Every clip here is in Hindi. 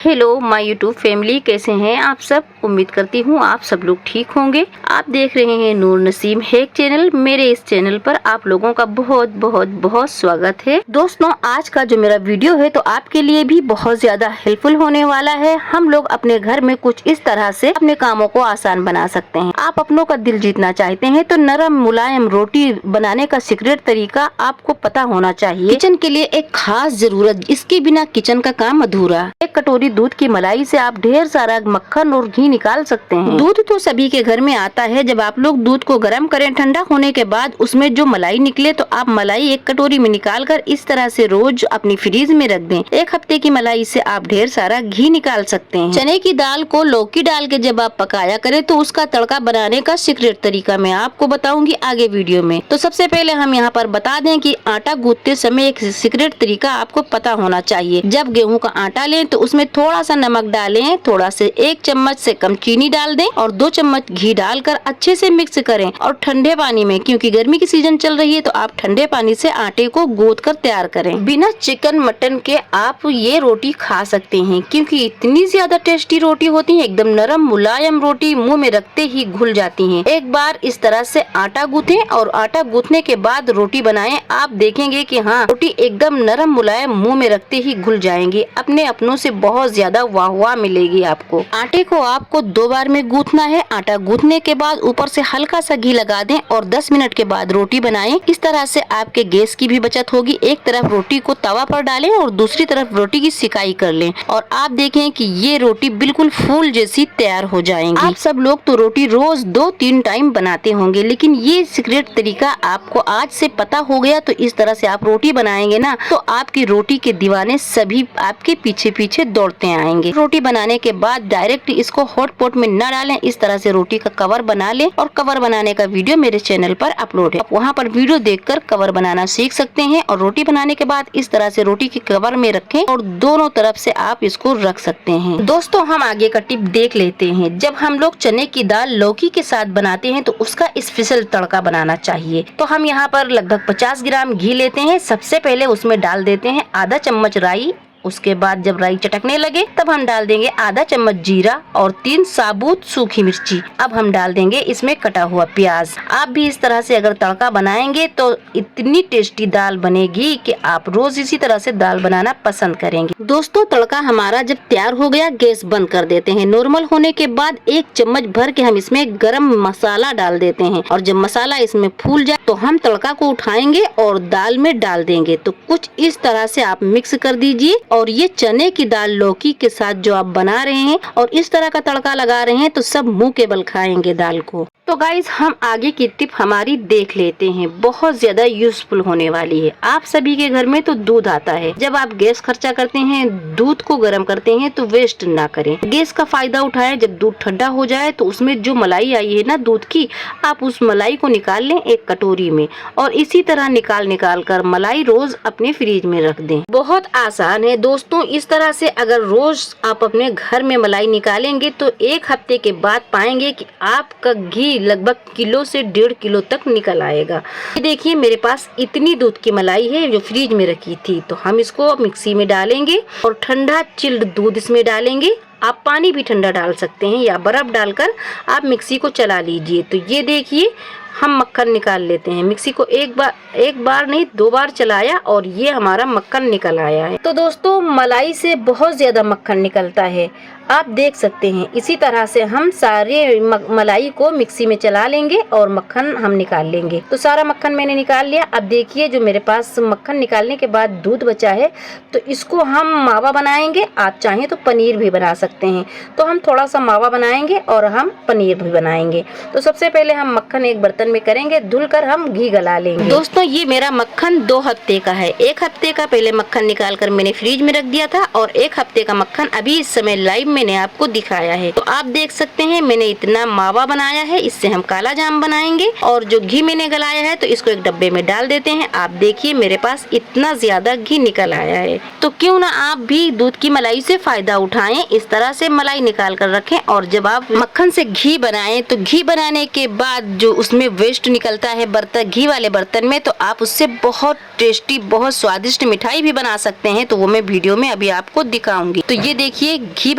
हेलो माय यूट्यूब फैमिली, कैसे हैं आप सब। उम्मीद करती हूँ आप सब लोग ठीक होंगे। आप देख रहे हैं नूर नसीम हैक चैनल। मेरे इस चैनल पर आप लोगों का बहुत बहुत बहुत स्वागत है। दोस्तों, आज का जो मेरा वीडियो है तो आपके लिए भी बहुत ज्यादा हेल्पफुल होने वाला है। हम लोग अपने घर में कुछ इस तरह से अपने कामों को आसान बना सकते हैं। आप अपनों का दिल जीतना चाहते हैं तो नरम मुलायम रोटी बनाने का सीक्रेट तरीका आपको पता होना चाहिए। किचन के लिए एक खास जरूरत, इसके बिना किचन का काम अधूरा। एक कटोरी दूध की मलाई से आप ढेर सारा मक्खन और घी निकाल सकते हैं। दूध तो सभी के घर में आता है। जब आप लोग दूध को गर्म करें, ठंडा होने के बाद उसमें जो मलाई निकले तो आप मलाई एक कटोरी में निकाल कर इस तरह से रोज अपनी फ्रीज में रख दें। एक हफ्ते की मलाई से आप ढेर सारा घी निकाल सकते हैं। चने की दाल को लौकी डाल के जब आप पकाया करें तो उसका तड़का बनाने का सीक्रेट तरीका मैं आपको बताऊंगी आगे वीडियो में। तो सबसे पहले हम यहाँ पर बता दें कि आटा गूंथते समय एक सीक्रेट तरीका आपको पता होना चाहिए। जब गेहूं का आटा लें तो उसमें थोड़ा सा नमक डालें, थोड़ा से 1 चम्मच से कम चीनी डाल दें और 2 चम्मच घी डालकर अच्छे से मिक्स करें और ठंडे पानी में, क्योंकि गर्मी की सीजन चल रही है तो आप ठंडे पानी से आटे को गूंथ कर तैयार करें। बिना चिकन मटन के आप ये रोटी खा सकते हैं, क्योंकि इतनी ज्यादा टेस्टी रोटी होती है। एकदम नरम मुलायम रोटी मुंह में रखते ही घुल जाती है। एक बार इस तरह से आटा गूंथें और आटा गूंथने के बाद रोटी बनाएं। आप देखेंगे कि हाँ, रोटी एकदम नरम मुलायम मुंह में रखते ही घुल जाएंगी। अपने अपनों से बहुत ज्यादा वाह मिलेगी आपको। आटे को आपको 2 बार में गूंथना है। आटा गूंथने के बाद ऊपर से हल्का सा घी लगा दें और 10 मिनट के बाद रोटी बनाएं। इस तरह से आपके गैस की भी बचत होगी। एक तरफ रोटी को तवा पर डालें और दूसरी तरफ रोटी की सिकाई कर लें और आप देखें कि ये रोटी बिल्कुल फूल जैसी तैयार हो जाएंगी। आप सब लोग तो रोटी रोज 2-3 टाइम बनाते होंगे, लेकिन ये सीक्रेट तरीका आपको आज से पता हो गया तो इस तरह से आप रोटी बनाएंगे ना तो आपकी रोटी के दीवाने सभी आपके पीछे पीछे दौड़ते आएंगे। रोटी बनाने के बाद डायरेक्ट इसको हॉट पॉट में न डालें। इस तरह से रोटी का कवर बना लें और कवर बनाने का वीडियो मेरे चैनल पर अपलोड है। आप वहाँ पर वीडियो देखकर कवर बनाना सीख सकते हैं। और रोटी बनाने के बाद इस तरह से रोटी के कवर में रखें और दोनों तरफ से आप इसको रख सकते हैं। दोस्तों, हम आगे का टिप देख लेते हैं। जब हम लोग चने की दाल लौकी के साथ बनाते हैं तो उसका स्पेशल तड़का बनाना चाहिए। तो हम यहाँ पर लगभग 50 ग्राम घी लेते हैं। सबसे पहले उसमें डाल देते हैं आधा चम्मच राई। उसके बाद जब राई चटकने लगे तब हम डाल देंगे आधा चम्मच जीरा और 3 साबुत सूखी मिर्ची। अब हम डाल देंगे इसमें कटा हुआ प्याज। आप भी इस तरह से अगर तड़का बनाएंगे तो इतनी टेस्टी दाल बनेगी कि आप रोज इसी तरह से दाल बनाना पसंद करेंगे। दोस्तों, तड़का हमारा जब तैयार हो गया, गैस बंद कर देते हैं। नॉर्मल होने के बाद 1 चम्मच भर के हम इसमें गरम मसाला डाल देते हैं और जब मसाला इसमें फूल जाए तो हम तड़का को उठाएंगे और दाल में डाल देंगे। तो कुछ इस तरह से आप मिक्स कर दीजिए और ये चने की दाल लौकी के साथ जो आप बना रहे हैं और इस तरह का तड़का लगा रहे हैं तो सब मुंह के बल खाएंगे दाल को। तो गाइस, हम आगे की टिप हमारी देख लेते हैं। बहुत ज्यादा यूजफुल होने वाली है। आप सभी के घर में तो दूध आता है। जब आप गैस खर्चा करते हैं, दूध को गर्म करते हैं तो वेस्ट ना करें। गैस का फायदा उठाएं। जब दूध ठंडा हो जाए तो उसमें जो मलाई आई है ना दूध की, आप उस मलाई को निकाल लें एक कटोरी में और इसी तरह निकाल कर मलाई रोज अपने फ्रिज में रख दें। बहुत आसान है दोस्तों। इस तरह से अगर रोज आप अपने घर में मलाई निकालेंगे तो 1 हफ्ते के बाद पाएंगे कि आपका घी लगभग किलो से 1.5 किलो तक निकल आएगा। ये देखिए, मेरे पास इतनी दूध की मलाई है जो फ्रिज में रखी थी। तो हम इसको मिक्सी में डालेंगे और ठंडा चिल्ड दूध इसमें डालेंगे। आप पानी भी ठंडा डाल सकते हैं या बर्फ डालकर आप मिक्सी को चला लीजिए। तो ये देखिए, हम मक्खन निकाल लेते हैं। मिक्सी को एक बार नहीं 2 बार चलाया और ये हमारा मक्खन निकल आया है। तो दोस्तों, मलाई से बहुत ज्यादा मक्खन निकलता है, आप देख सकते हैं। इसी तरह से हम सारे मलाई को मिक्सी में चला लेंगे और मक्खन हम निकाल लेंगे। तो सारा मक्खन मैंने निकाल लिया। अब देखिए, जो मेरे पास मक्खन निकालने के बाद दूध बचा है तो इसको हम मावा बनाएंगे। आप चाहें तो पनीर भी बना सकते हैं। तो हम थोड़ा सा मावा बनाएंगे और हम पनीर भी बनाएंगे। तो सबसे पहले हम मक्खन एक बर्तन में करेंगे, धुलकर हम घी गला लेंगे। दोस्तों, ये मेरा मक्खन 2 हफ्ते का है। 1 हफ्ते का पहले मक्खन निकाल कर मैंने फ्रिज में रख दिया था और 1 हफ्ते का मक्खन अभी इस समय लाइव मैंने आपको दिखाया है। तो आप देख सकते हैं मैंने इतना मावा बनाया है। इससे हम काला जाम बनाएंगे और जो घी मैंने गलाया है तो इसको एक डब्बे में डाल देते हैं। आप देखिए, मेरे पास इतना ज्यादा घी निकल आया है। तो क्यों ना आप भी दूध की मलाई से फायदा उठाएं। इस तरह से मलाई निकाल कर रखें और जब आप मक्खन से घी बनाएं तो घी बनाने के बाद जो उसमें वेस्ट निकलता है बर्तन, घी वाले बर्तन में, तो आप उससे बहुत टेस्टी, बहुत स्वादिष्ट मिठाई भी बना सकते हैं। तो वो मैं वीडियो में अभी आपको दिखाऊंगी। तो ये देखिए, घी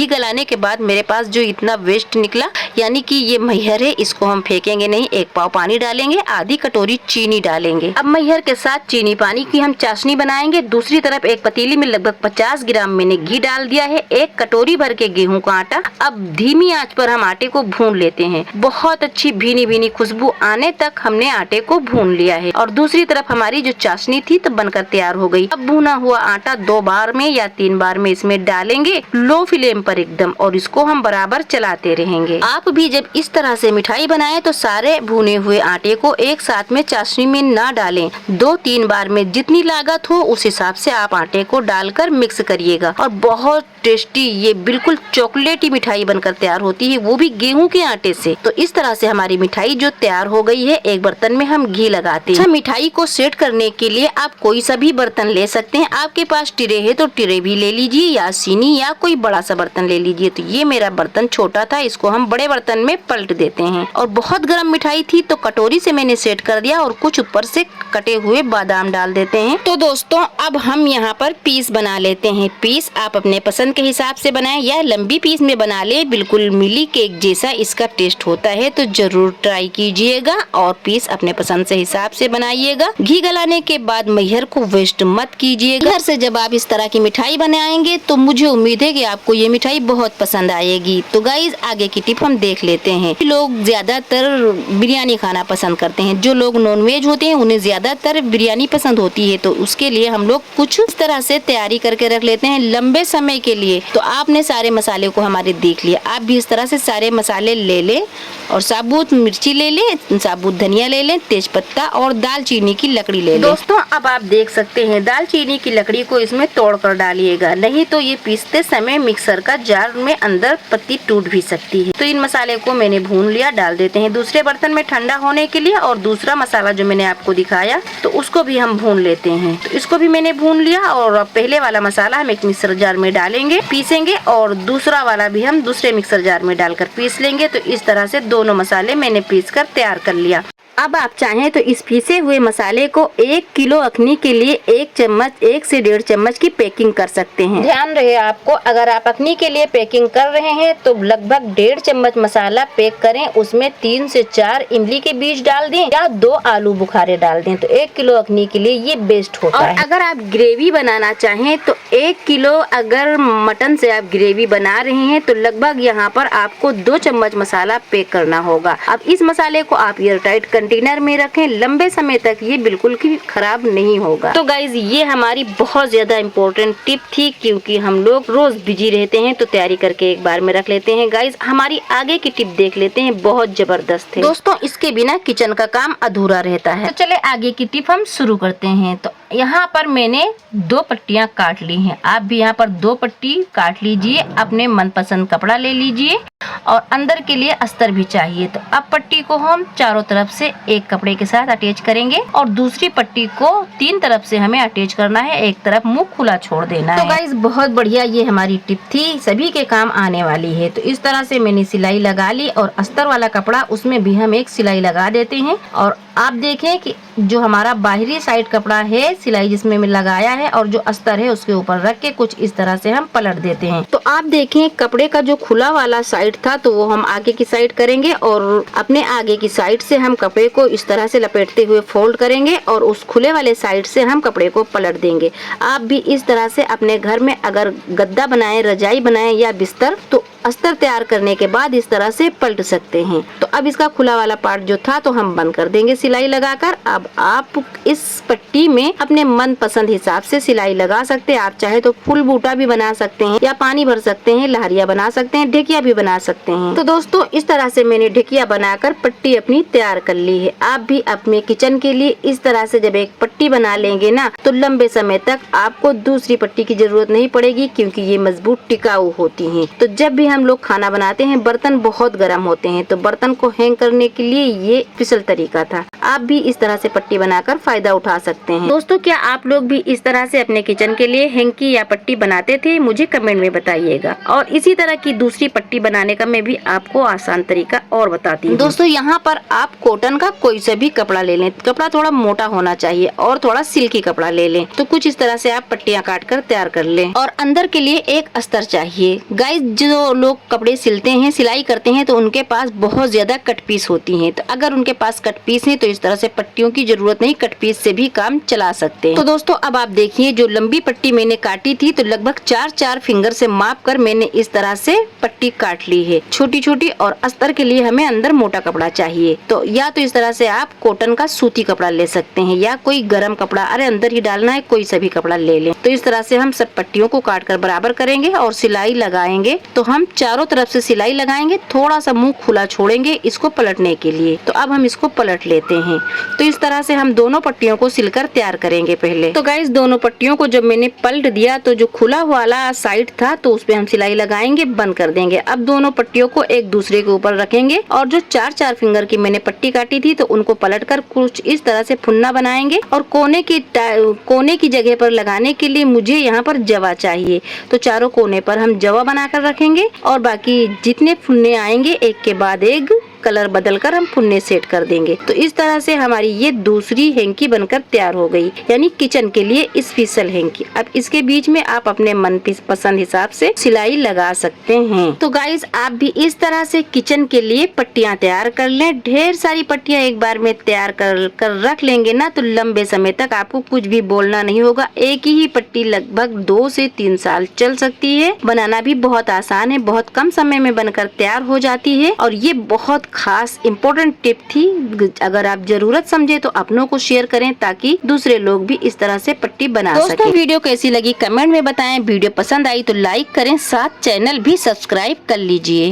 गलाने के बाद मेरे पास जो इतना वेस्ट निकला, यानी कि ये मैहर है, इसको हम फेंकेंगे नहीं। 1 पाव पानी डालेंगे, आधी कटोरी चीनी डालेंगे। अब मैहर के साथ चीनी पानी की हम चाशनी बनाएंगे। दूसरी तरफ एक पतीली में लगभग 50 ग्राम मैंने घी डाल दिया है, 1 कटोरी भर के गेहूं का आटा। अब धीमी आंच पर हम आटे को भून लेते हैं। बहुत अच्छी भीनी भीनी खुशबू आने तक हमने आटे को भून लिया है। और दूसरी तरफ हमारी जो चाशनी थी तो बनकर तैयार हो गई। अब भुना हुआ आटा 2 बार में या 3 बार में इसमें डालेंगे, लो फ्लेम पर एकदम, और इसको हम बराबर चलाते रहेंगे। आप भी जब इस तरह से मिठाई बनाएं तो सारे भुने हुए आटे को एक साथ में चाशनी में ना डालें। 2-3 बार में जितनी लागत हो उस हिसाब से आप आटे को डालकर मिक्स करिएगा। और बहुत टेस्टी, ये बिल्कुल चॉकलेटी मिठाई बनकर तैयार होती है, वो भी गेहूं के आटे से। तो इस तरह से हमारी मिठाई जो तैयार हो गई है, एक बर्तन में हम घी लगाते हैं। अच्छा, मिठाई को सेट करने के लिए आप कोई सा भी बर्तन ले सकते हैं। आपके पास टिरे है तो टिरे भी ले लीजिए, या सीनी, या कोई बड़ा सा बर्तन ले लीजिए। तो ये मेरा बर्तन छोटा था, इसको हम बड़े बर्तन में पलट देते हैं। और बहुत गर्म मिठाई थी तो कटोरी से मैंने सेट कर दिया, और कुछ ऊपर से कटे हुए बादाम डाल देते हैं। तो दोस्तों, अब हम यहाँ पर पीस बना लेते हैं। पीस आप अपने पसंद के हिसाब से बनाएं, या लंबी पीस में बना ले, बिल्कुल मिली केक जैसा इसका टेस्ट होता है। तो जरूर ट्राई कीजिएगा और पीस अपने पसंद से हिसाब से बनाइएगा। घी गलाने के बाद मैहर को वेस्ट मत कीजिएगा। घर से जब आप इस तरह की मिठाई बनाएंगे तो मुझे उम्मीद है कि आपको ये मिठाई बहुत पसंद आएगी। तो गाइज, आगे की टिप हम देख लेते हैं। लोग ज्यादातर बिरयानी खाना पसंद करते हैं। जो लोग नॉनवेज होते हैं उन्हें ज्यादातर बिरयानी पसंद होती है। तो उसके लिए हम लोग कुछ इस तरह से तैयारी करके रख लेते हैं लंबे समय के लिए। तो आपने सारे मसाले को हमारे देख लिया, आप भी इस तरह से सारे मसाले ले लें, और साबुत मिर्ची ले लें, साबुत धनिया ले लें, तेज पत्ता और दालचीनी की लकड़ी ले लें। दोस्तों, अब आप देख सकते हैं दालचीनी की लकड़ी को इसमें तोड़ कर डालिएगा, नहीं तो ये पीसते समय मिक्सर का जार में अंदर पत्ती टूट भी सकती है। तो इन मसाले को मैंने भून लिया, डाल देते हैं दूसरे बर्तन में ठंडा होने के लिए। और दूसरा मसाला जो मैंने आपको दिखाया तो उसको भी हम भून लेते हैं। तो इसको भी मैंने भून लिया, और अब पहले वाला मसाला हम एक मिक्सर जार में डालेंगे, पीसेंगे, और दूसरा वाला भी हम दूसरे मिक्सर जार में डालकर पीस लेंगे। तो इस तरह से दोनों मसाले मैंने पीस कर तैयार कर लिया। अब आप चाहें तो इस पीसे हुए मसाले को 1 किलो अखनी के लिए 1 से 1.5 चम्मच की पैकिंग कर सकते हैं। ध्यान रहे आपको, अगर आप अखनी के लिए पैकिंग कर रहे हैं तो लगभग 1.5 चम्मच मसाला पैक करें। उसमें 3 से 4 इमली के बीज डाल दें, या 2 आलू बुखारे डाल दें। तो 1 किलो अखनी के लिए ये बेस्ट होता है। अगर आप ग्रेवी बनाना चाहें तो 1 किलो अगर मटन से आप ग्रेवी बना रहे हैं तो लगभग यहाँ पर आपको 2 चम्मच मसाला पैक करना होगा। अब इस मसाले को आप एयरटाइट कंटेनर में रखें, लंबे समय तक ये बिल्कुल भी खराब नहीं होगा। तो गाइज, ये हमारी बहुत ज्यादा इम्पोर्टेंट टिप थी, क्योंकि हम लोग रोज बिजी रहते हैं। तो तैयारी करके एक बार में रख लेते हैं। गाइज, हमारी आगे की टिप देख लेते हैं, बहुत जबरदस्त है दोस्तों। इसके बिना किचन का काम अधूरा रहता है। तो चले आगे की टिप हम शुरू करते हैं। तो यहाँ पर मैंने 2 पट्टियाँ काट ली हैं। आप भी यहाँ पर 2 पट्टी काट लीजिए। अपने मनपसंद कपड़ा ले लीजिए, और अंदर के लिए अस्तर भी चाहिए। तो अब पट्टी को हम चारों तरफ से एक कपड़े के साथ अटैच करेंगे, और दूसरी पट्टी को 3 तरफ से हमें अटैच करना है। एक तरफ मुंह खुला छोड़ देना है। तो गाइस, बहुत बढ़िया, ये हमारी टिप थी, सभी के काम आने वाली है। तो इस तरह से मैंने सिलाई लगा ली, और अस्तर वाला कपड़ा उसमें भी हम एक सिलाई लगा देते हैं। और आप देखें कि जो हमारा बाहरी साइड कपड़ा है, सिलाई जिसमें मैं लगाया है, और जो अस्तर है उसके ऊपर रख के कुछ इस तरह से हम पलट देते हैं। तो आप देखें, कपड़े का जो खुला वाला साइड था तो वो हम आगे की साइड करेंगे, और अपने आगे की साइड से हम कपड़े को इस तरह से लपेटते हुए फोल्ड करेंगे, और उस खुले वाले साइड से हम कपड़े को पलट देंगे। आप भी इस तरह से अपने घर में अगर गद्दा बनाए, रजाई बनाए या बिस्तर, तो अस्तर तैयार करने के बाद इस तरह से पलट सकते हैं। तो अब इसका खुला वाला पार्ट जो था तो हम बंद कर देंगे सिलाई लगाकर। अब आप इस पट्टी में अपने मन पसंद हिसाब से सिलाई लगा सकते हैं। आप चाहे तो फुल बूटा भी बना सकते हैं, या पानी भर सकते हैं, लहरिया बना सकते हैं, ढेकिया भी बना सकते हैं। तो दोस्तों, इस तरह से मैंने ढेकिया बनाकर पट्टी अपनी तैयार कर ली है। आप भी अपने किचन के लिए इस तरह से जब एक पट्टी बना लेंगे ना, तो लंबे समय तक आपको दूसरी पट्टी की जरूरत नहीं पड़ेगी, क्योंकि ये मजबूत टिकाऊ होती हैं। तो जब भी हम लोग खाना बनाते हैं, बर्तन बहुत गर्म होते हैं, तो बर्तन को हैंग करने के लिए ये स्पेशल तरीका था। आप भी इस तरह से पट्टी बनाकर फायदा उठा सकते हैं। दोस्तों, क्या आप लोग भी इस तरह से अपने किचन के लिए हैंकी या पट्टी बनाते थे? मुझे कमेंट में बताइएगा। और इसी तरह की दूसरी पट्टी बनाने का मैं भी आपको आसान तरीका और बताती हूँ। दोस्तों, यहाँ पर आप कॉटन का कोई सा भी कपड़ा ले लें। कपड़ा थोड़ा मोटा होना चाहिए और थोड़ा सिल्की कपड़ा ले लें। तो कुछ इस तरह से आप पट्टियाँ काट कर तैयार कर लें। और अंदर के लिए एक अस्तर चाहिए। गाइस, जो लोग कपड़े सिलते हैं, सिलाई करते हैं, तो उनके पास बहुत ज्यादा कट पीस होती हैं। तो अगर उनके पास कट पीस है तो इस तरह से पट्टियों की जरूरत नहीं, कट पीस से भी काम चला सकते हैं। तो दोस्तों, अब आप देखिए, जो लंबी पट्टी मैंने काटी थी तो लगभग 4 फिंगर से माप कर मैंने इस तरह से पट्टी काट ली है, छोटी छोटी। और अस्तर के लिए हमें अंदर मोटा कपड़ा चाहिए। तो या तो इस तरह से आप कॉटन का सूती कपड़ा ले सकते हैं या कोई गर्म कपड़ा, अरे अंदर ही डालना है, कोई सा भी कपड़ा ले लें। तो इस तरह से हम सब पट्टियों को काट कर बराबर करेंगे और सिलाई लगाएंगे। तो हम चारों तरफ से सिलाई लगाएंगे, थोड़ा सा मुंह खुला छोड़ेंगे इसको पलटने के लिए। तो अब हम इसको पलट लेते हैं। तो इस तरह से हम दोनों पट्टियों को सिलकर तैयार करेंगे पहले। तो गाइस, दोनों पट्टियों को जब मैंने पलट दिया तो जो खुला वाला साइड था तो उस पे हम सिलाई लगाएंगे, बंद कर देंगे। अब दोनों पट्टियों को एक दूसरे के ऊपर रखेंगे और जो 4 फिंगर की मैंने पट्टी काटी थी तो उनको पलट कर कुछ इस तरह से फुन्ना बनाएंगे। और कोने की जगह पर लगाने के लिए मुझे यहाँ पर जवा चाहिए। तो चारों कोने पर हम जवा बनाकर रखेंगे और बाकी जितने फुन्ने आएंगे एक के बाद एक कलर बदलकर हम फुन्ने सेट कर देंगे। तो इस तरह से हमारी ये दूसरी हैंकी बनकर तैयार हो गई, यानी किचन के लिए स्पेशल हैंकी। अब इसके बीच में आप अपने मन पसंद हिसाब से सिलाई लगा सकते हैं। तो गाइस, आप भी इस तरह से किचन के लिए पट्टियां तैयार कर लें। ढेर सारी पट्टियां एक बार में तैयार कर रख लेंगे ना तो लंबे समय तक आपको कुछ भी बोलना नहीं होगा। एक ही पट्टी लगभग 2 से 3 साल चल सकती है। बनाना भी बहुत आसान है, बहुत कम समय में बनकर तैयार हो जाती है। और ये बहुत खास इम्पोर्टेंट टिप थी। अगर आप जरूरत समझे तो अपनों को शेयर करें ताकि दूसरे लोग भी इस तरह से पट्टी बना सकें। दोस्तों, वीडियो कैसी लगी कमेंट में बताएं। वीडियो पसंद आई तो लाइक करें, साथ चैनल भी सब्सक्राइब कर लीजिए।